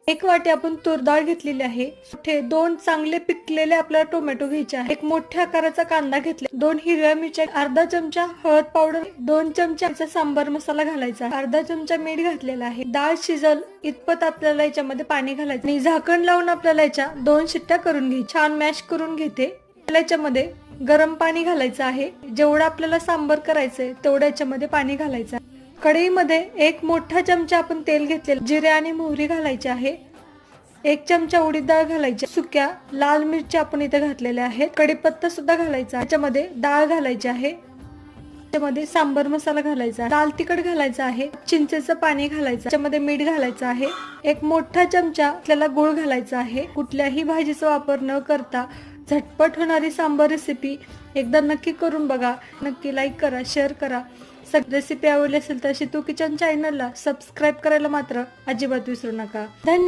एक वाटी आपण तूर डाळ घेतलेली आहे. मोठे 2 चांगले पिकलेले आपल्याला टोमॅटो घ्यायचे आहे. एक मोठ्या आकाराचा कांदा घेतला, 2 हिरव्या मिरच्या, अर्धा चमचा हळद पावडर, 2 चमचा सांबार मसाला घालायचा, अर्धा चमचा मीठ घातलेला आहे. डाळ शिजल इतपत आपल्याला याच्यामध्ये पाणी घालायचं आणि झाकण लावून आपल्याला याच्या 2 शिट्ट्या करून घ्यायची. छान मॅश करून घेते. याच्यामध्ये गरम पाणी घालायचं आहे. जेवढं आपल्याला सांबार करायचंय तेवढं याच्यामध्ये पाणी घालायचं. कढईमध्ये एक मोठा चमचा आपण तेल घेतलेलं, जिरे आणि मोहरी घालायचे आहे. 1 चमचा उडीद डाळ घालायची, सुक्या लाल मिरच्या आपण इथे घातलेल्या आहेत, कढीपत्ता सुद्धा घालायचा. त्याच्यामध्ये डाळ घालायची आहे, त्याच्यामध्ये सांबर मसाला घालायचा, लाल तिखट घालायचं आहे, चिंचेचं पाणी घालायचं, त्याच्यामध्ये मीठ घालायचं आहे. एक मोठा चमचा आपल्याला गूळ घालायचा आहे. कुठल्याही भाजीचा वापर न करता झटपट होणारी सांबर रेसिपी एकदा नक्की करून बघा. नक्की लाईक करा, शेअर करा. रेसिपी आवडली असेल तर शितू किचन चॅनलला सबस्क्राईब करायला मात्र अजिबात विसरू नका. धन्यवाद.